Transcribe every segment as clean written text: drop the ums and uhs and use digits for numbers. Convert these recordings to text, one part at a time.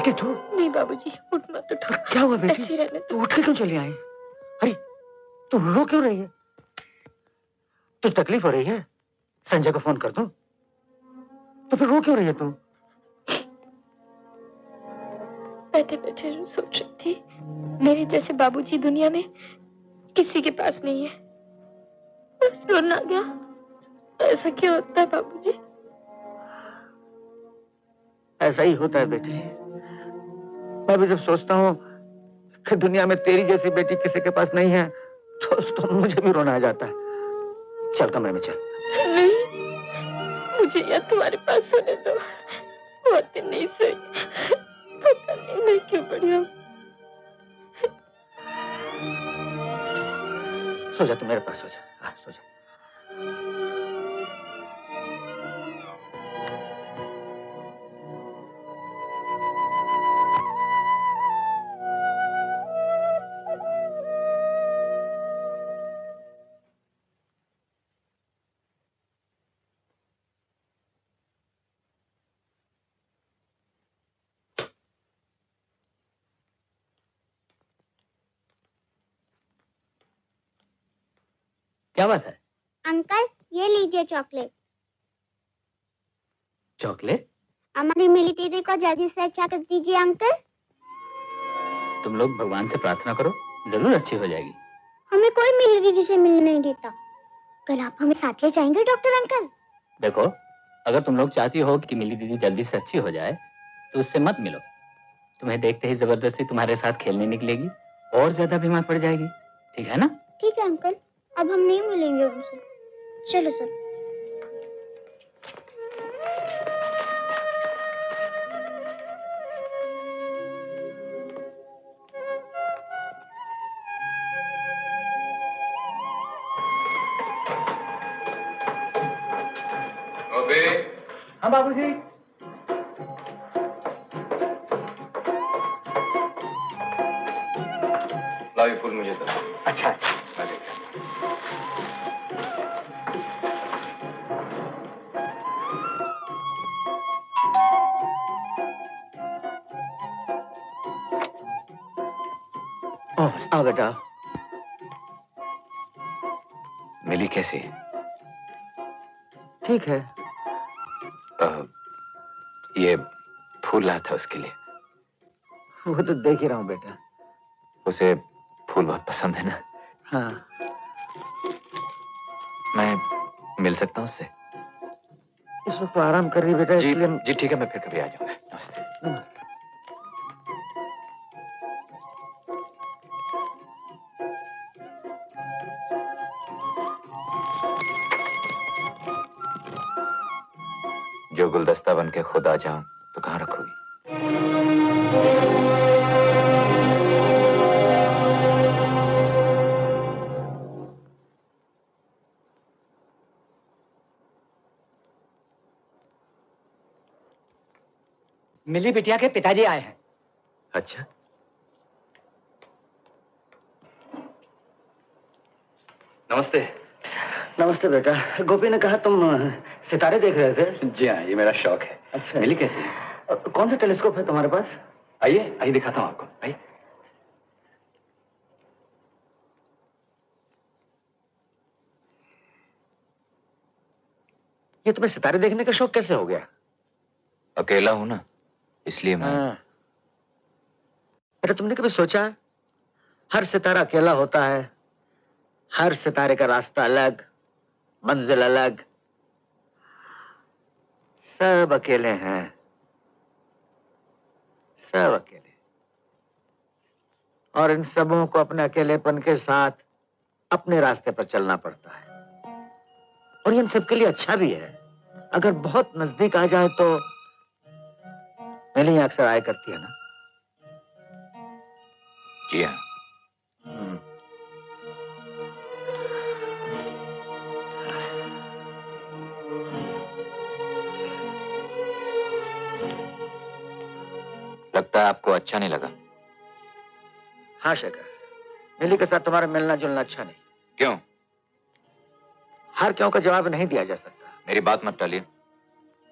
बेटी तू? नहीं बाबूजी, उठ मत उठो। क्या हुआ बेटी? तू उठ के क्यों चली आई? अरे तू रो क्यों रही है? तो तकलीफ हो रही है? संजय को फोन कर दूं? तो फिर रो क्यों रही है तू? बैठे बैठे सोच रही थी, मेरे जैसे बाबूजी दुनिया में किसी के पास नहीं है। बस रोना आ गया। ऐसा क्यों होता है बाबूजी? ऐसा ही होता है बेटी। मैं भी जब सोचता हूँ कि दुनिया में तेरी जैसी बेटी किसी के पास नहीं है, तो मुझे भी रोना आ जाता है। चल कमरे में चल। नहीं, मुझे यहाँ तुम्हारे पास सोने दो। बहुत दिन नहीं सोई, पता नहीं मैं क्यों पड़ी हूँ। सो जा, तू मेरे पास सो जा। हाँ, सो जा। क्या बात है? अंकल ये लीजिए चॉकलेट। चॉकलेट? हमारी मिली दीदी को जल्दी से अच्छा कर दीजिए अंकल। तुम लोग भगवान से प्रार्थना करो, जरूर अच्छी हो जाएगी। हमें कोई मिली दीदी से मिलने नहीं देता। कल आप हमें साथ ले जाएंगे डॉक्टर अंकल? देखो, अगर तुम लोग चाहती हो कि मिली दीदी जल्दी से अच्छी हो जाए तो उससे मत मिलो। तुम्हें देखते ही जबरदस्ती तुम्हारे साथ खेलने निकलेगी और ज्यादा बीमार पड़ जाएगी। ठीक है ना? ठीक है अंकल, अब हम नहीं मिलेंगे उनसे। चलो सर। हाँ बाबूजी। लाओ ये फूल मुझे दो। अच्छा अच्छा। आओ बेटा। मिली कैसी? ठीक है। ये फूल लाया था उसके लिए। वो तो देख ही रहा हूँ बेटा। उसे फूल बहुत पसंद है ना? हाँ। मैं मिल सकता हूँ उससे? इस वक्त तो आराम कर रही बेटा, इसलिए जी ठीक है, मैं फिर कभी आ जाऊंगा। नमस्ते। नमस्ते। जो गुलदस्ता बन के खुद आ जाऊं तो कहाँ रखोगी? मिली बिटिया के पिताजी आए हैं। अच्छा। नमस्ते। नमस्ते बेटा। गोपी ने कहा तुम सितारे देख रहे थे। जी हाँ, ये मेरा शौक है। अच्छा। मिली कैसी है? कौन सा टेलीस्कोप है तुम्हारे पास? आइए आइए, दिखाता हूँ आपको। आइए। ये तुम्हें सितारे देखने का शौक कैसे हो गया? अकेला हूं ना, इसलिए मैं। बेटा तुमने कभी सोचा हर सितारा अकेला होता है, हर सितारे का रास्ता अलग, मंजिल अलग, सब अकेले हैं, सब अकेले। और इन सबों को अपने अकेलेपन के साथ अपने रास्ते पर चलना पड़ता है। और ये इन सबके लिए अच्छा भी है। अगर बहुत नजदीक आ जाए तो मिली अक्सर आया करती है ना? जी हाँ। लगता है आपको अच्छा नहीं लगा। हाँ शेखर, मिली के साथ तुम्हारा मिलना जुलना अच्छा नहीं। क्यों? हर क्यों का जवाब नहीं दिया जा सकता। मेरी बात मत टालिए।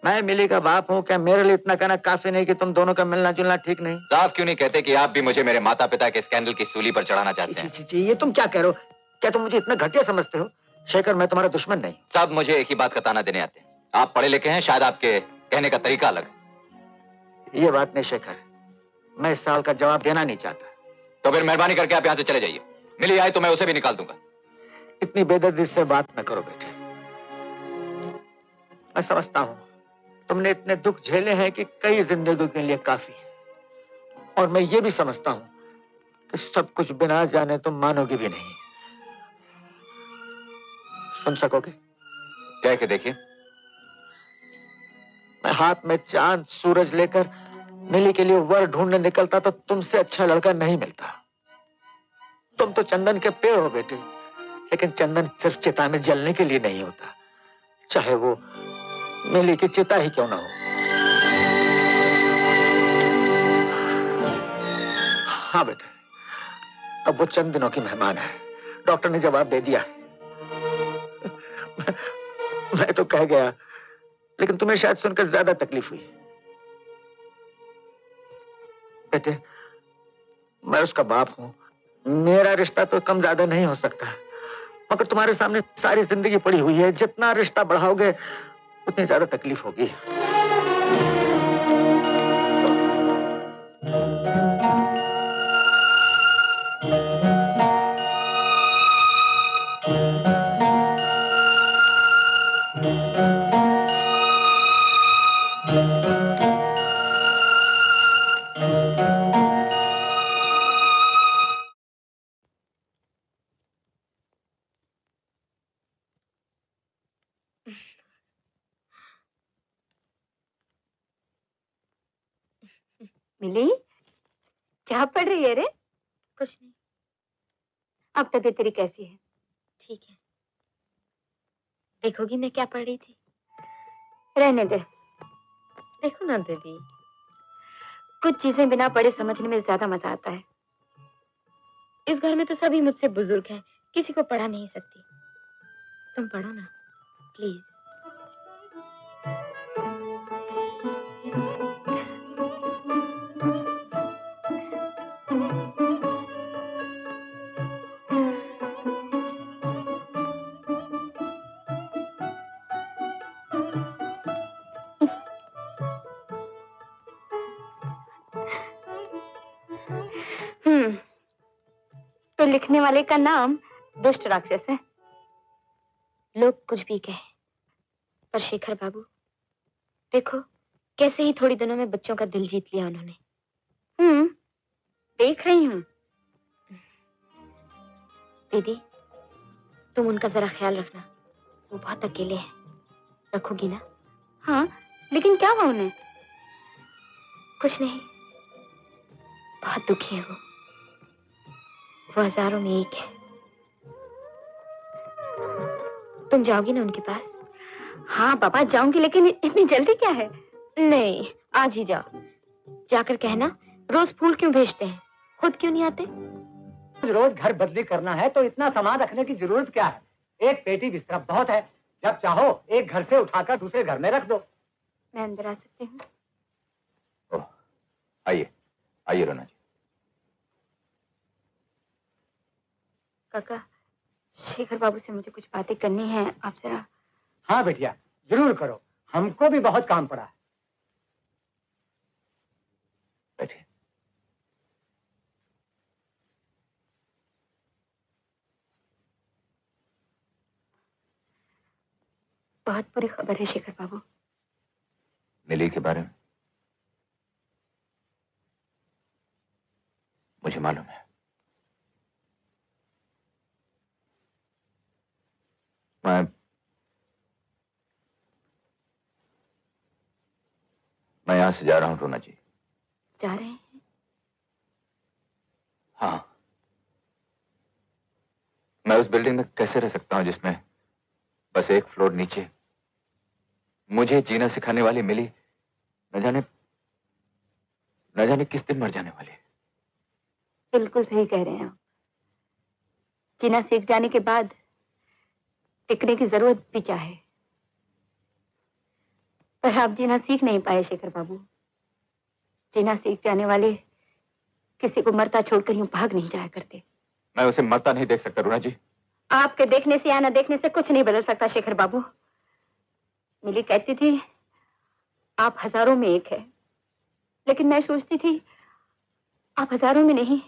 मैं मिली का बाप हूँ, क्या मेरे लिए इतना कहना काफी नहीं कि तुम दोनों का मिलना जुलना ठीक नहीं? साफ क्यों नहीं कहते कि आप भी मुझे मेरे माता पिता के स्कैंडल की सूली पर चढ़ाना चाहते हैं? ये तुम क्या कह रहे हो? क्या तुम मुझे इतना घटिया समझते हो? शेखर, मैं तुम्हारा दुश्मन नहीं। सब मुझे एक ही बात का ताना देने आते हैं। आप पढ़े लिखे हैं, शायद आपके कहने का तरीका अलग है। ये बात नहीं शेखर, मैं इस सवाल का जवाब देना नहीं चाहता। तो फिर मेहरबानी करके आप यहाँ से चले जाइए। मिली आए तो मैं उसे भी निकाल दूंगा। इतनी बेदर्दी से बात न करो बेटे। मैं समझता हूँ तुमने इतने दुख झेले हैं कि कई जिंदगी के लिए काफी है, और मैं ये भी समझता हूँ कि सब कुछ बिना जाने तुम मानोगे भी नहीं। सुन सकोगे? कह के देखिए। मैं हाथ में चांद सूरज लेकर मिली के लिए वर ढूंढने निकलता तो तुमसे अच्छा लड़का नहीं मिलता। तुम तो चंदन के पेड़ हो बेटे, लेकिन चंदन सिर्फ चिता में जलने के लिए नहीं होता, चाहे वो मिली की चिता ही क्यों ना हो। हाँ बेटे, अब वो चंद दिनों की मेहमान है। डॉक्टर ने जवाब दे दिया। मैं तो कह गया, लेकिन तुम्हें शायद सुनकर ज्यादा तकलीफ हुई। बेटे, मैं उसका बाप हूं, मेरा रिश्ता तो कम ज्यादा नहीं हो सकता, मगर तुम्हारे सामने सारी जिंदगी पड़ी हुई है। जितना रिश्ता बढ़ाओगे उतनी ज्यादा तकलीफ होगी। मिली, क्या पढ़ रही है रे? कुछ नहीं। अब तबीयत तेरी कैसी है? ठीक है। देखोगी मैं क्या पढ़ रही थी? रहने दे। देखो ना दीदी, कुछ चीजें बिना पढ़े समझने में ज्यादा मजा आता है। इस घर में तो सभी मुझसे बुजुर्ग हैं, किसी को पढ़ा नहीं सकती। तुम पढ़ो ना प्लीज। तो लिखने वाले का नाम दुष्ट राक्षस है। लोग कुछ भी कहे, पर शेखर बाबू देखो कैसे ही थोड़ी दिनों में बच्चों का दिल जीत लिया उन्होंने। देख रही हूँ। दीदी, तुम उनका जरा ख्याल रखना, वो बहुत अकेले हैं। रखोगी ना? हाँ, लेकिन क्या हुआ उन्हें? कुछ नहीं, बहुत दुखी है वो हजारों में एक है। तुम जाओगी ना उनके पास? हाँ पापा जाऊंगी, लेकिन इतनी जल्दी क्या है? नहीं, आज ही जाओ। जाकर कहना रोज फूल क्यों भेजते हैं, खुद क्यों नहीं आते? रोज घर बदली करना है तो इतना सामान रखने की जरूरत क्या है? एक पेटी बिस्तरा बहुत है। जब चाहो एक घर से उठाकर दूसरे घर में रख दो। मैं अंदर आ सकती हूँ? आइए आइए रोना जी। काका, शेखर बाबू से मुझे कुछ बातें करनी है, आप जरा। हाँ बेटिया, जरूर करो, हमको भी बहुत काम पड़ा है। बैठिए। बहुत बुरी खबर है शेखर बाबू। मिली के बारे में मुझे मालूम है। मैं यहां से जा रहा हूं रोना जी। जा रहे हैं? हाँ, मैं उस बिल्डिंग में कैसे रह सकता हूं जिसमें बस एक फ्लोर नीचे मुझे जीना सिखाने वाली मिली न जाने किस दिन मर जाने वाली है। बिल्कुल सही कह रहे हैं आप। जीना सीख जाने के बाद टिकने की जरूरत भी क्या है? पर आप जीना सीख नहीं पाए शेखर बाबू। जीना सीख जाने वाले किसी को मरता छोड़कर यूं भाग नहीं जाया करते। मैं उसे मरता नहीं देख सकता रुना जी। आपके देखने से या न देखने से कुछ नहीं बदल सकता शेखर बाबू। मिली कहती थी आप हजारों में एक है, लेकिन मैं सोचती थी आप हजारों में नहीं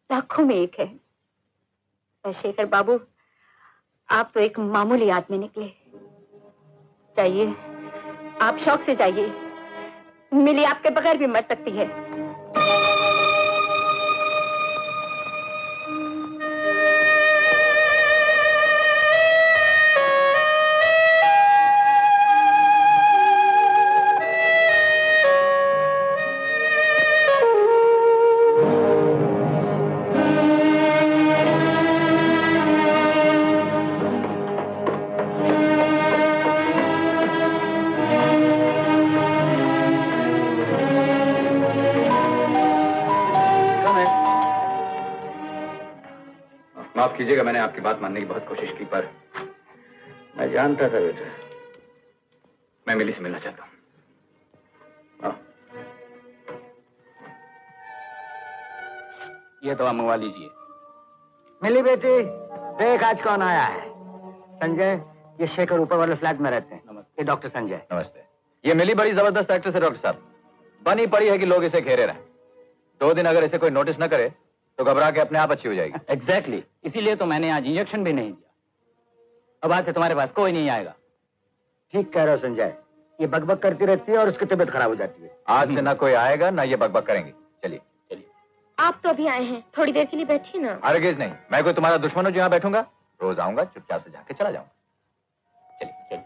लाखों में एक है। पर शेखर बाबू आप तो एक मामूली आदमी निकले। जाइए, आप शौक से जाइए, मिली आपके बगैर भी मर सकती है। माफ कीजिएगा, मैंने आपकी बात मानने की बहुत कोशिश की, पर मैं जानता था बेटा, मैं मिली से मिलना चाहता हूँ। ये दवा मंगवा लीजिए। मिली बेटी, देख आज कौन आया है। संजय, ये शेखर ऊपर वाले फ्लैट में रहते हैं। नमस्ते। ये डॉक्टर संजय। नमस्ते। ये मिली बड़ी जबरदस्त एक्ट्रेस है डॉक्टर साहब, बनी पड़ी है कि लोग इसे घेरे रहे। 2 दिन अगर इसे कोई नोटिस न करे तो घबरा के अपने आप अच्छी हो जाएगी। एग्जैक्टली, इसीलिए तो मैंने आज इंजेक्शन भी नहीं दिया। अब आज से तुम्हारे पास कोई नहीं आएगा। ठीक कह रहे हो संजय, ये बकबक करती रहती है और उसकी तबीयत खराब हो जाती है। आज से ना कोई आएगा ना ये बकबक करेंगे। चलिए। आप तो अभी आए हैं, थोड़ी देर के लिए बैठिए ना। हरगिज नहीं, मैं कोई तुम्हारा दुश्मन हूं जो यहाँ बैठूंगा? रोज आऊंगा, चुपचाप से जाके चला जाऊंगा। चलिए चलिए।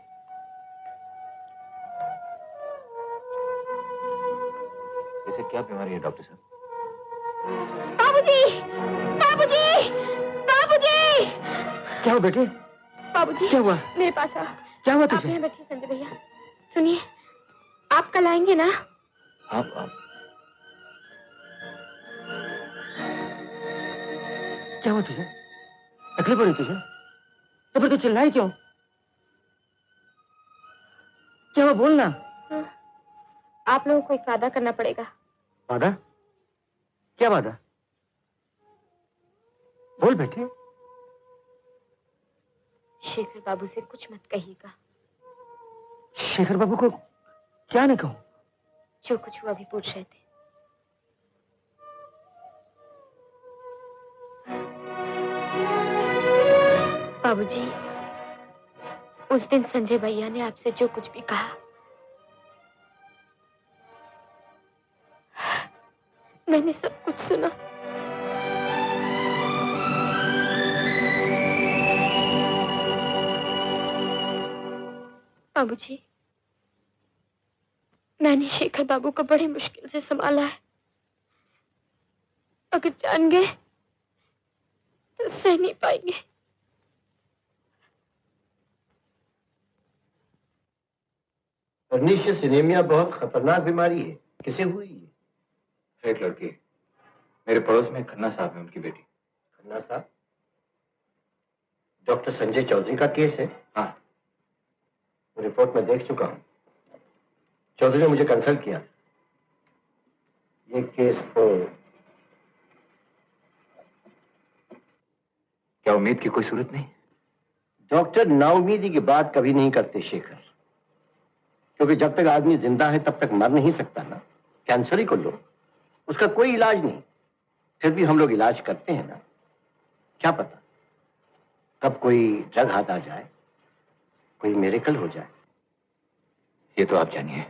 इसे क्या बीमारी है डॉक्टर साहब? बाबूजी, बाबूजी, बाबूजी। क्या हुआ बेटी? बाबूजी, क्या हुआ? मेरे पास आओ। क्या हुआ आप तुझे? यहाँ बैठिए संजय भैया। सुनिए, आप कल आएंगे ना? आप क्या हुआ तुझे? तकलीफ हो रही तुझे? तो फिर तू चिल्लाई क्यों? क्या हुआ बोलना। हाँ, आप लोगों को एक वादा करना पड़ेगा। वादा? क्या वादा? बोल बेटे। शेखर बाबू से कुछ मत कहिएगा। शेखर बाबू को क्या नहीं कहूं? जो कुछ हुआ अभी पूछ रहे थे। बाबूजी, उस दिन संजय भैया ने आपसे जो कुछ भी कहा, मैंने सब कुछ सुना। बाबूजी, मैंने शेखर बाबू को बड़ी मुश्किल से संभाला है। अगर जान गए तो सह नहीं पाएंगे। पर्नीशियस एनीमिया बहुत खतरनाक बीमारी है। किसे हुई है? एक लड़की, मेरे पड़ोस में खन्ना साहब है, उनकी बेटी। खन्ना साहब? डॉक्टर संजय चौधरी का केस है? हाँ। रिपोर्ट में देख चुका हूं। चौधरी ने मुझे कंसल्ट किया। ये केस तो क्या उम्मीद की कोई सूरत नहीं? डॉक्टर नाउमीदी की बात कभी नहीं करते शेखर, क्योंकि जब तक आदमी जिंदा है तब तक मर नहीं सकता ना। कैंसर ही को लो, उसका कोई इलाज नहीं, फिर भी हम लोग इलाज करते हैं ना। क्या पता कब कोई ड्रग हाथ आ जाए, कोई मिरेकल हो जाए। ये तो आप जानिए,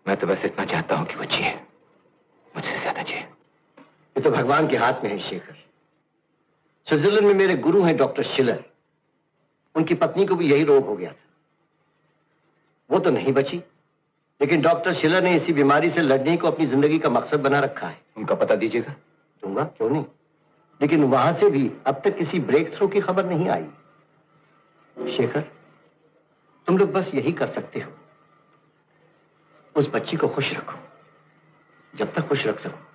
मैं तो बस इतना चाहता हूं कि वो जिए, मुझसे ज्यादा जिए। ये तो भगवान के हाथ में है शेखर। स्विट्जरलैंड में मेरे गुरु हैं डॉक्टर शिलर, उनकी पत्नी को भी यही रोग हो गया था। वो तो नहीं बची, लेकिन डॉक्टर शिलर ने इसी बीमारी से लड़ने को अपनी जिंदगी का मकसद बना रखा है। उनका पता दीजिएगा। दूंगा, क्यों नहीं, लेकिन वहां से भी अब तक किसी ब्रेक थ्रू की खबर नहीं आई। शेखर, तुम लोग बस यही कर सकते हो, उस बच्ची को खुश रखो, जब तक खुश रख सको।